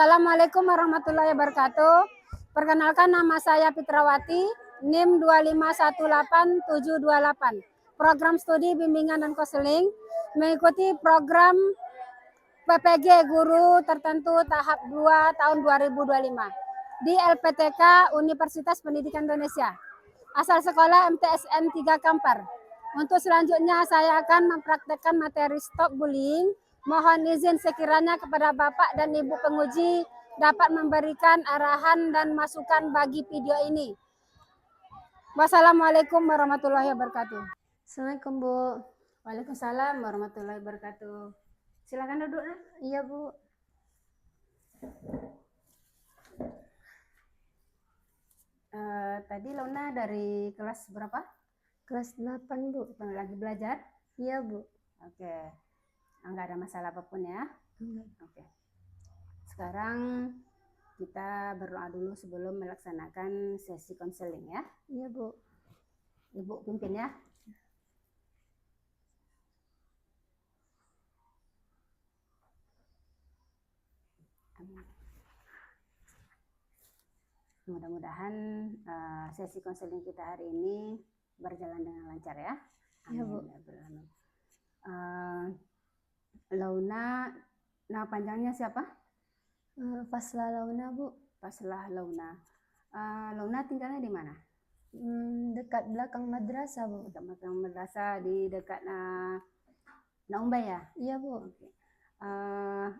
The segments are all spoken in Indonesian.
Assalamualaikum warahmatullahi wabarakatuh. Perkenalkan, nama saya Fitrawati, NIM 2518728. Program studi bimbingan dan konseling mengikuti program PPG Guru Tertentu tahap 2 tahun 2025 di LPTK Universitas Pendidikan Indonesia. Asal sekolah MTSN 3 Kampar. Untuk selanjutnya saya akan mempraktekkan materi stop bullying. Mohon izin sekiranya kepada Bapak dan Ibu penguji dapat memberikan arahan dan masukan bagi video ini. Wassalamualaikum warahmatullahi wabarakatuh. Assalamualaikum, Bu. Waalaikumsalam warahmatullahi wabarakatuh. Silakan duduk. Iya, Bu. Tadi Lona dari kelas berapa? Kelas 8, Bu. Lagi belajar? Iya, Bu. Oke. Enggak ada masalah apapun ya. Oke. Sekarang kita berdoa dulu sebelum melaksanakan sesi konseling ya. Iya, Bu. Ibu pimpin ya. Mudah-mudahan sesi konseling kita hari ini berjalan dengan lancar ya. Iya, Bu. Launa, nama panjangnya siapa? Fasla Launa, Bu. Faslah Launa. Launa tinggalnya di mana? Dekat belakang madrasah, Bu. Dekat belakang madrasah, di dekat Naumbay ya? Iya, Bu. Oke.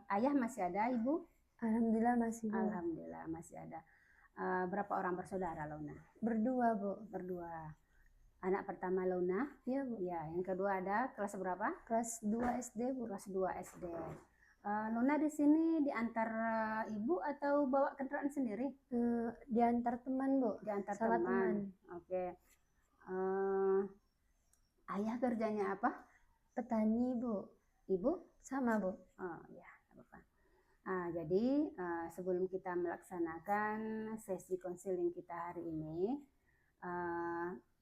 Ayah masih ada, Ibu? Alhamdulillah masih, Bu. Alhamdulillah masih ada. Berapa orang bersaudara Launa? Berdua, Bu. Berdua. Anak pertama Launa? Iya, Bu. Ya, yang kedua ada kelas berapa? Kelas 2 SD, Bu. Kelas 2 SD. Launa di sini diantar ibu atau bawa kendaraan sendiri? Diantar teman, Bu. Diantar sama teman. Oke. Ayah kerjanya apa? Petani, Bu. Ibu? Sama, Bu. Oh ya, apa-apa. Jadi sebelum kita melaksanakan sesi konseling kita hari ini,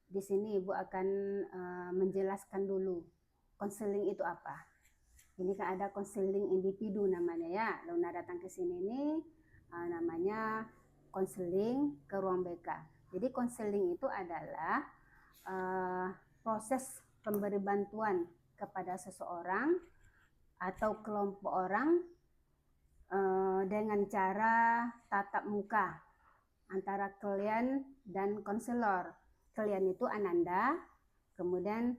di sini Ibu akan menjelaskan dulu konseling itu apa. Ini kan ada konseling individu namanya ya. Launa datang ke sini ini namanya konseling ke ruang BK. Jadi konseling itu adalah proses pemberi bantuan kepada seseorang atau kelompok orang dengan cara tatap muka antara klien dan konselor. Klien itu Ananda, kemudian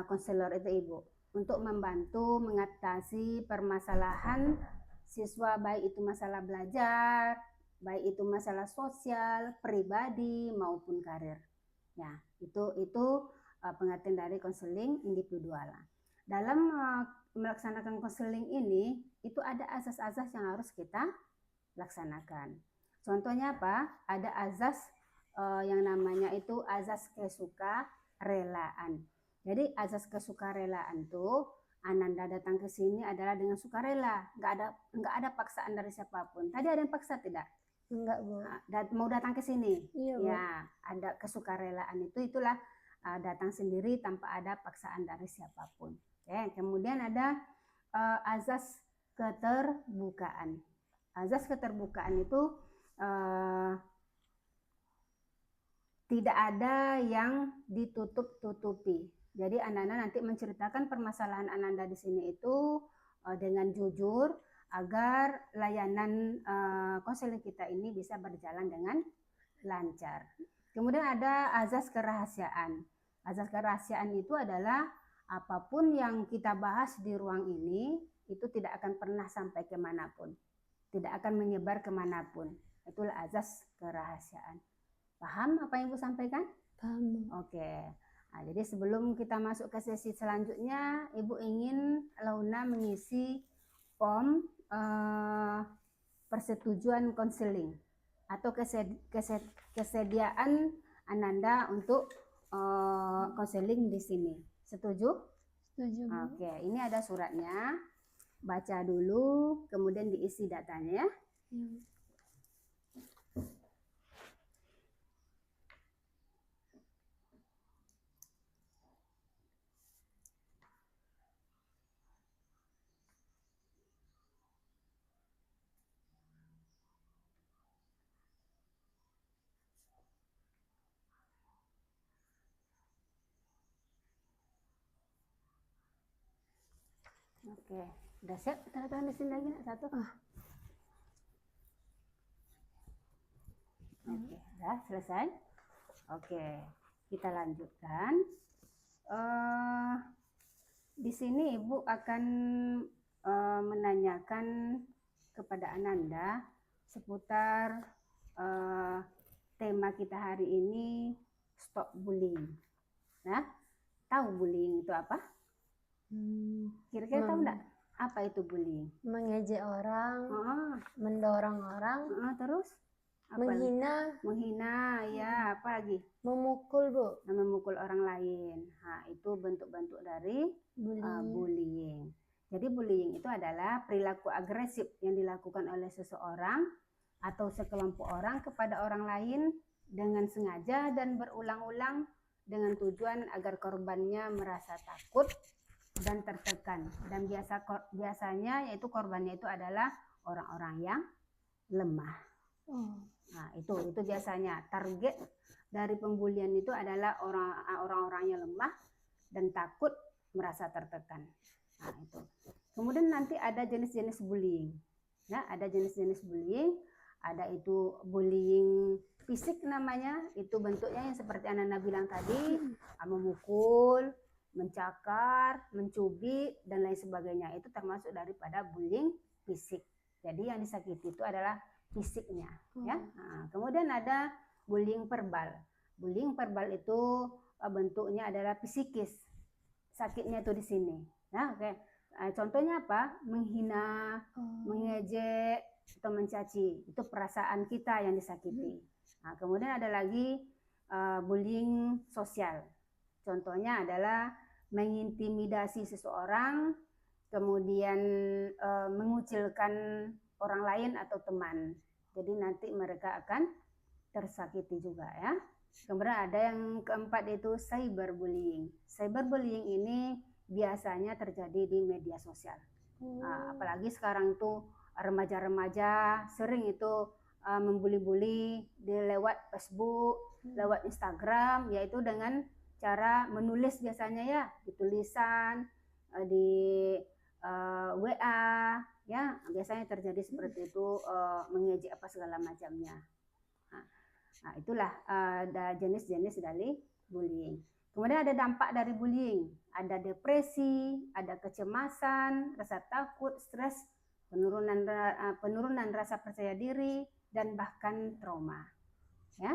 konselor itu Ibu, untuk membantu mengatasi permasalahan siswa, baik itu masalah belajar, baik itu masalah sosial, pribadi maupun karir. Ya, itu pengertian dari konseling individual. Dalam melaksanakan konseling ini, itu ada azas-azas yang harus kita laksanakan. Contohnya apa? Ada azas yang namanya itu azas kesukarelaan. Jadi azas kesukarelaan itu Ananda datang ke sini adalah dengan sukarela, nggak ada paksaan dari siapapun. Tadi ada yang paksa tidak? Enggak, Bu. Mau datang ke sini? Iya, Bu. Ya, ada kesukarelaan itulah datang sendiri tanpa ada paksaan dari siapapun. Oke, kemudian ada azas keterbukaan. Azas keterbukaan itu tidak ada yang ditutup-tutupi. Jadi Ananda nanti menceritakan permasalahan Ananda di sini itu dengan jujur agar layanan konseling kita ini bisa berjalan dengan lancar. Kemudian ada azas kerahasiaan. Azas kerahasiaan itu adalah apapun yang kita bahas di ruang ini itu tidak akan pernah sampai kemanapun, tidak akan menyebar kemanapun. Itulah azas kerahasiaan. Paham apa yang Ibu sampaikan? Paham. Oke. Jadi sebelum kita masuk ke sesi selanjutnya, Ibu ingin Launa mengisi form persetujuan konseling atau kesediaan Ananda untuk konseling di sini. Setuju? Setuju, Bu. Oke, ini ada suratnya. Baca dulu, kemudian diisi datanya ya. Oke, udah siap? Tanda tangan di sini lagi nak satu. Oke, udah selesai. Oke, kita lanjutkan. Di sini Ibu akan menanyakan kepada Ananda seputar tema kita hari ini, stop bullying. Nah, tahu bullying itu apa? Kira-kira tahu enggak apa itu bullying? Mengejek orang, Oh, mendorong orang, terus apa lagi? menghina, Ya, apa lagi? memukul, Bu. Memukul orang lain. Nah, itu bentuk-bentuk dari bullying. Jadi bullying itu adalah perilaku agresif yang dilakukan oleh seseorang atau sekelompok orang kepada orang lain dengan sengaja dan berulang-ulang dengan tujuan agar korbannya merasa takut dan tertekan. Dan biasanya yaitu korbannya itu adalah orang-orang yang lemah. Nah, itu biasanya target dari pembulian itu adalah orang-orang yang lemah dan takut merasa tertekan. Nah, itu. Kemudian nanti ada jenis-jenis bullying. Ya, ada jenis-jenis bullying. Ada itu bullying fisik namanya. Itu bentuknya yang seperti Ananda bilang tadi, memukul, mencakar, mencubit dan lain sebagainya. Itu termasuk daripada bullying fisik. Jadi yang disakiti itu adalah fisiknya, ya. Nah, kemudian ada bullying verbal. Bullying verbal itu bentuknya adalah psikis. Sakitnya itu di sini. Nah, oke. Contohnya apa? Menghina, mengejek, atau mencaci. Itu perasaan kita yang disakiti. Nah, kemudian ada lagi bullying sosial. Contohnya adalah mengintimidasi seseorang, kemudian mengucilkan orang lain atau teman. Jadi nanti mereka akan tersakiti juga, ya. Kemudian ada yang keempat itu cyberbullying. Cyberbullying ini biasanya terjadi di media sosial. Apalagi sekarang tuh remaja-remaja sering itu membuli-buli lewat Facebook, lewat Instagram, yaitu dengan cara menulis biasanya ya, di tulisan, di WA, ya biasanya terjadi seperti itu, mengejek apa segala macamnya. Nah, itulah ada jenis-jenis dari bullying. Kemudian ada dampak dari bullying, ada depresi, ada kecemasan, rasa takut, stres, penurunan rasa percaya diri, dan bahkan trauma. Ya,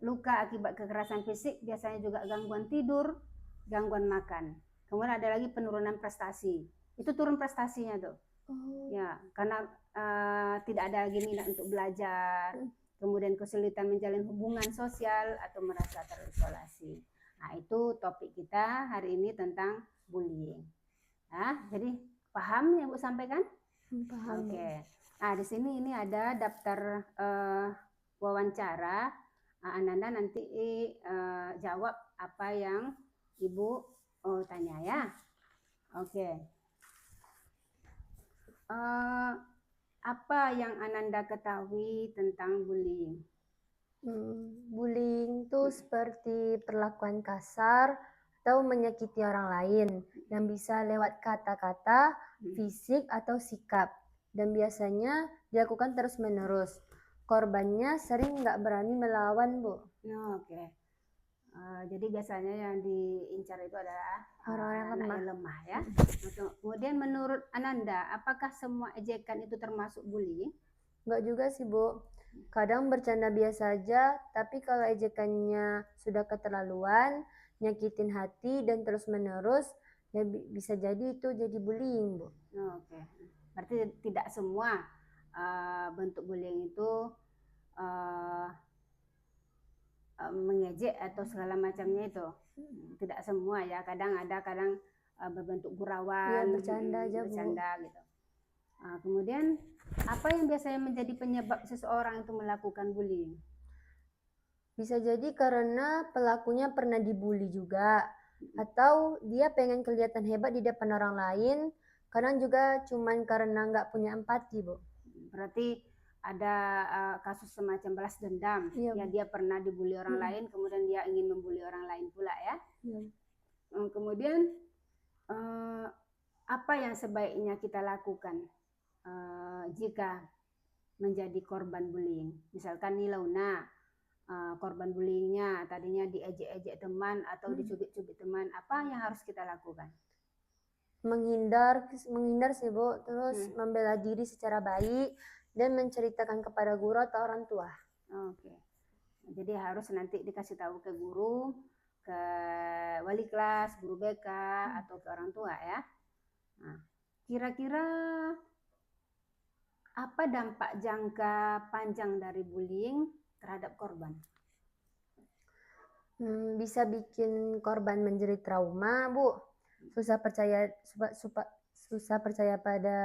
luka akibat kekerasan fisik biasanya juga gangguan tidur, gangguan makan. Kemudian ada lagi penurunan prestasi. Itu turun prestasinya tuh. Ya, karena tidak ada lagi minat untuk belajar. Kemudian kesulitan menjalin hubungan sosial atau merasa terisolasi. Nah, itu topik kita hari ini tentang bullying. Nah, jadi paham yang Bu sampaikan? Paham. Oke. Nah, di sini ini ada daftar wawancara. Ananda nanti jawab apa yang Ibu tanya ya. Oke. Apa yang Ananda ketahui tentang bullying? Bullying itu seperti perlakuan kasar atau menyakiti orang lain yang bisa lewat kata-kata, fisik atau sikap, dan biasanya dilakukan terus-menerus. Korbannya sering nggak berani melawan, Bu. Oke. Jadi biasanya yang diincar itu adalah Orang-orang anak yang lemah ya. Kemudian menurut Ananda, apakah semua ejekan itu termasuk bullying? Nggak juga sih, Bu. Kadang bercanda biasa aja, tapi kalau ejekannya sudah keterlaluan, nyakitin hati dan terus-menerus, ya bisa jadi itu jadi bullying, Bu. Oke. Berarti tidak semua bentuk bullying itu mengejek atau segala macamnya itu. Tidak semua ya, kadang berbentuk gurauan, Ya, bercanda aja, Bu. gitu. Kemudian apa yang biasanya menjadi penyebab seseorang itu melakukan bullying? Bisa jadi karena pelakunya pernah dibully juga, atau dia pengen kelihatan hebat di depan orang lain, kadang juga cuman karena nggak punya empati, Bu. Berarti ada kasus semacam balas dendam, Iya, ya dia pernah dibully orang lain, kemudian dia ingin membuli orang lain pula ya. Iya. Kemudian apa yang sebaiknya kita lakukan jika menjadi korban bullying? Misalkan nih Launa, korban bullyingnya tadinya diejek-ejek teman atau dicubit-cubit teman, apa yang harus kita lakukan? Menghindar sih Bu, terus membela diri secara baik dan menceritakan kepada guru atau orang tua. Oke. Jadi harus nanti dikasih tahu ke guru, ke wali kelas, guru BK atau ke orang tua ya. Nah, kira-kira apa dampak jangka panjang dari bullying terhadap korban? Bisa bikin korban menjadi trauma, Bu. Susah percaya pada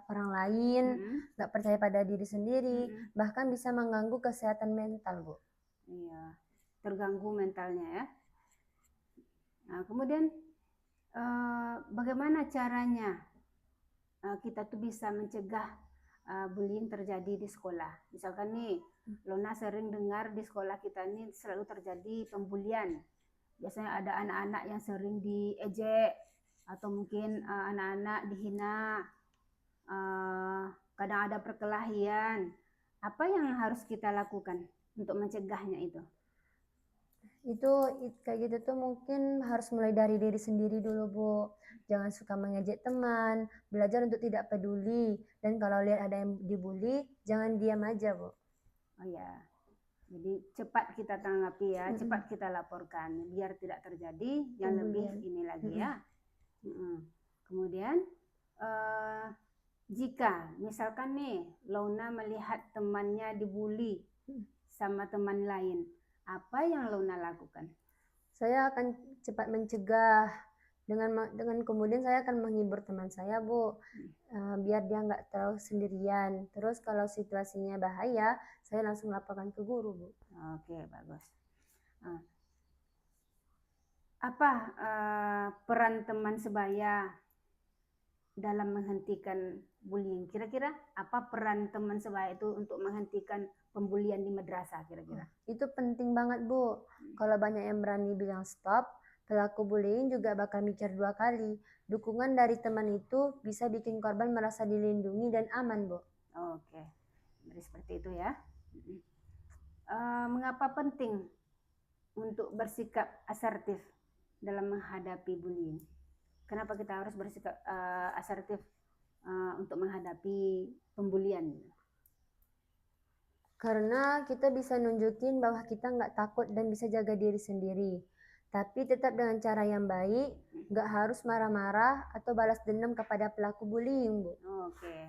orang lain, nggak percaya pada diri sendiri, bahkan bisa mengganggu kesehatan mental, Bu. Iya, terganggu mentalnya ya. Nah, kemudian bagaimana caranya kita tuh bisa mencegah bullying terjadi di sekolah? Misalkan nih, Lona sering dengar di sekolah kita ini selalu terjadi pembulian. Biasanya ada anak-anak yang sering diejek atau mungkin anak-anak dihina, kadang ada perkelahian. Apa yang harus kita lakukan untuk mencegahnya itu? Kayak gitu tuh mungkin harus mulai dari diri sendiri dulu, Bu. Jangan suka mengejek teman, belajar untuk tidak peduli, dan kalau lihat ada yang dibully, jangan diam aja, Bu. Oh ya, jadi cepat kita tanggapi ya, cepat kita laporkan biar tidak terjadi yang lebih ini lagi ya. Kemudian jika misalkan nih Launa melihat temannya dibully sama teman lain, apa yang Launa lakukan? Saya akan cepat mencegah dengan kemudian saya akan menghibur teman saya, Bu, biar dia nggak terlalu sendirian. Terus kalau situasinya bahaya, saya langsung laporkan ke guru, Bu. Oke, bagus. Apa peran teman sebaya dalam menghentikan bullying? Kira-kira apa peran teman sebaya itu untuk menghentikan pembulian di madrasah kira-kira? Itu penting banget, Bu. Kalau banyak yang berani bilang stop, pelaku bullying juga bakal mikir 2 kali. Dukungan dari teman itu bisa bikin korban merasa dilindungi dan aman, Bu. Oke, jadi seperti itu ya. Mengapa penting untuk bersikap asertif dalam menghadapi bullying? Kenapa kita harus bersikap asertif untuk menghadapi pembulian? Karena kita bisa nunjukin bahwa kita nggak takut dan bisa jaga diri sendiri. Tapi tetap dengan cara yang baik, nggak harus marah-marah atau balas dendam kepada pelaku bullying, Bu. Oke.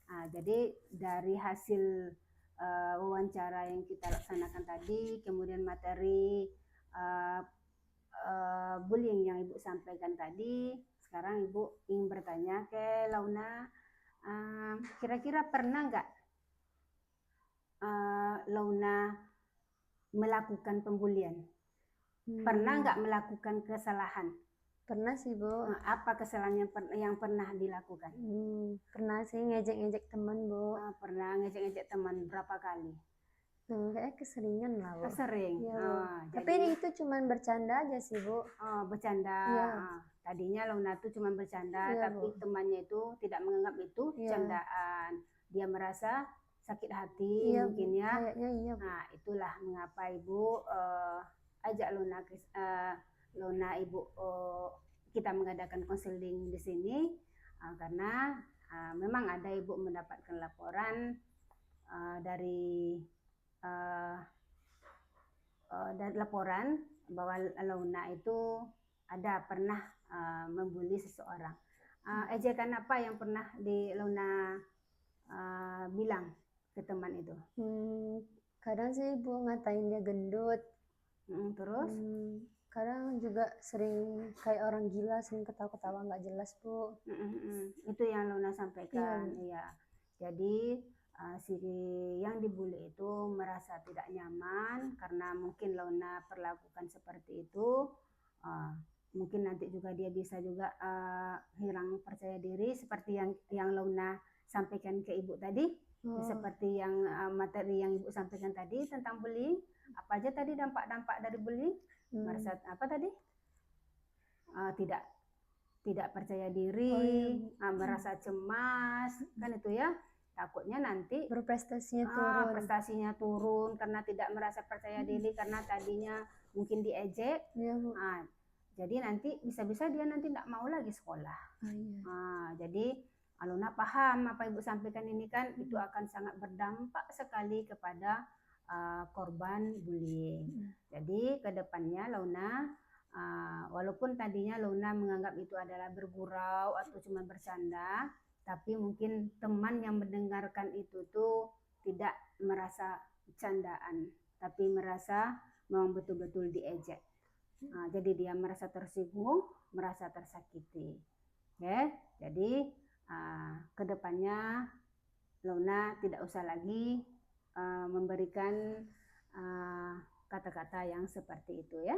Nah, jadi dari hasil wawancara yang kita laksanakan tadi, kemudian materi bullying yang Ibu sampaikan tadi, sekarang Ibu ingin bertanya ke Launa, kira-kira pernah nggak Launa melakukan pembulian? Pernah nggak melakukan kesalahan? Pernah sih, Bu. Apa kesalahan yang pernah dilakukan? Pernah sih ngejek-ngejek teman, Bu. Pernah ngejek-ngejek teman berapa kali? Kayaknya keseringan lah, Bu. Sering. Ya, Bu. Tapi itu cuma bercanda aja sih, Bu. Bercanda. Ya. Tadinya Launa tuh cuma bercanda, Ya, tapi Bu. temannya itu tidak menganggap itu candaan. Dia merasa sakit hati Ya, mungkin Bu. ya. Kayaknya iya, Bu. Nah, itulah mengapa Ibu ajak Launa Ibu kita mengadakan konseling di sini karena memang ada Ibu mendapatkan laporan dari laporan bahwa Launa itu ada pernah membuli seseorang. Ejekan apa yang pernah Launa bilang ke teman itu? Kadang sih Ibu ngatain dia gendut. Terus? Kadang juga sering kayak orang gila, sering ketawa-ketawa nggak jelas, Bu. Itu yang Launa sampaikan. Iya. Jadi si yang dibully itu merasa tidak nyaman karena mungkin Launa perlakukan seperti itu. Mungkin nanti juga dia bisa juga hilang percaya diri seperti yang Launa sampaikan ke Ibu tadi. Seperti yang materi yang Ibu sampaikan tadi tentang bullying. Apa aja tadi dampak-dampak dari bullying? Merasa apa tadi? Tidak tidak percaya Oh, diri, iya, Bu. merasa cemas, kan itu ya. Takutnya nanti Berprestasinya turun. prestasinya turun karena tidak merasa percaya diri karena tadinya mungkin diejek. Iya, Bu. Jadi nanti bisa-bisa dia nanti tidak mau lagi sekolah. Oh, iya. Jadi Alona paham apa Ibu sampaikan ini kan itu akan sangat berdampak sekali kepada korban bullying. Jadi ke depannya Launa walaupun tadinya Launa menganggap itu adalah bergurau atau cuma bercanda, tapi mungkin teman yang mendengarkan itu tuh tidak merasa candaan, tapi merasa memang betul-betul diejek. Jadi dia merasa tersinggung, merasa tersakiti. Jadi kedepannya Launa tidak usah lagi memberikan kata-kata yang seperti itu ya.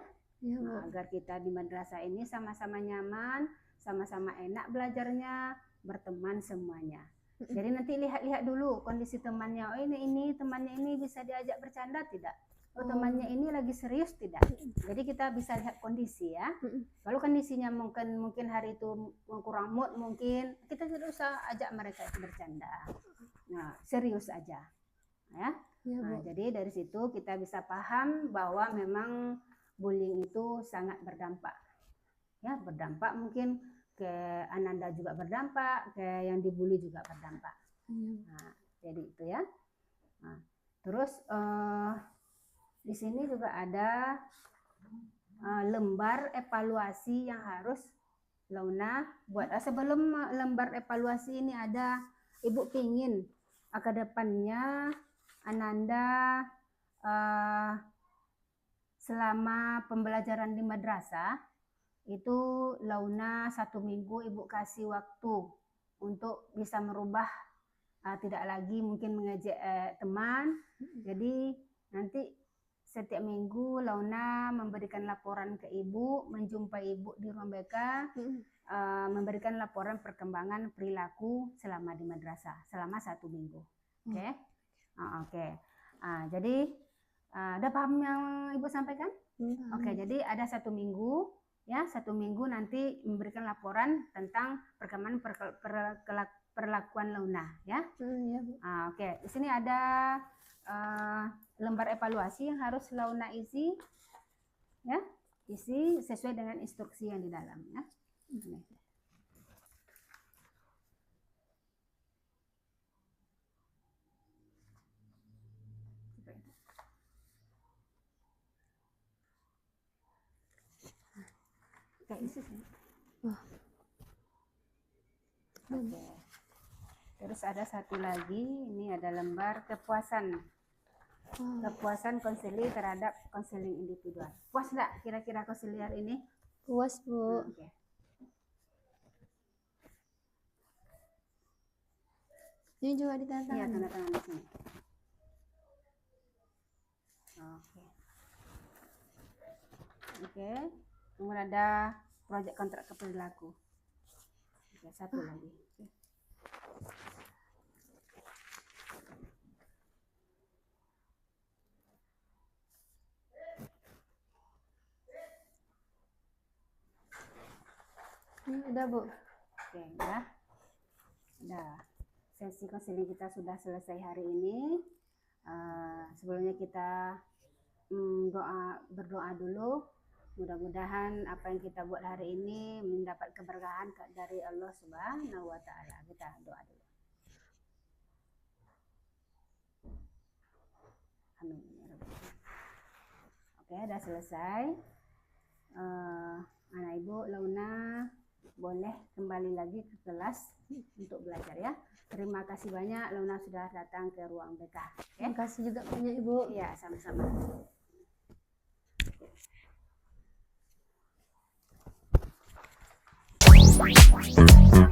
Agar kita di madrasah ini sama-sama nyaman, sama-sama enak belajarnya, berteman semuanya. Jadi nanti lihat-lihat dulu kondisi temannya. Oh ini temannya ini bisa diajak bercanda tidak? Oh temannya ini lagi serius tidak? Jadi kita bisa lihat kondisi ya. Kalau kondisinya mungkin hari itu kurang mood mungkin kita tidak usah ajak mereka itu bercanda. Serius aja. Ya. Jadi dari situ kita bisa paham bahwa memang bullying itu sangat berdampak. Ya, berdampak mungkin ke Ananda juga berdampak, ke yang dibully juga berdampak. Jadi itu ya. Terus di sini juga ada lembar evaluasi yang harus Launa buat. Sebelum lembar evaluasi ini ada, Ibu pingin ke depannya Ananda selama pembelajaran di madrasah itu Launa 1 minggu Ibu kasih waktu untuk bisa merubah, tidak lagi mungkin mengejek teman. Jadi nanti setiap minggu Launa memberikan laporan ke Ibu, menjumpai Ibu di ruang BK, memberikan laporan perkembangan perilaku selama di madrasah selama 1 minggu. Oke. Jadi ada paham yang Ibu sampaikan? Oke, jadi ada 1 minggu ya, 1 minggu nanti memberikan laporan tentang perkembangan perlakuan Launa ya. Oke, di sini ada lembar evaluasi yang harus Launa isi ya, isi sesuai dengan instruksi yang di dalam ya. Isi sini. Oke. Terus ada satu lagi, ini ada lembar kepuasan. Kepuasan konseling terhadap konseling individual. Puas enggak kira-kira konselor ini? Puas, Bu. Oke. Ini juga ditanda Iya, tangan. tanda tangan di sini. Oke. Kemudian ada proyek kontrak perilaku. Oke, satu lagi. Ini udah, Bu. Oke, ya. Udah. Sesi konseling kita sudah selesai hari ini. Sebelumnya kita berdoa dulu. Mudah-mudahan apa yang kita buat hari ini mendapat keberkahan dari Allah Subhanahu wa Ta'ala. Kita doa dulu. Amin. Oke, udah selesai. Anak Ibu Launa boleh kembali lagi ke kelas untuk belajar ya. Terima kasih banyak Launa sudah datang ke ruang BK. Terima kasih juga banyak, Ibu. Iya, sama-sama. Bye.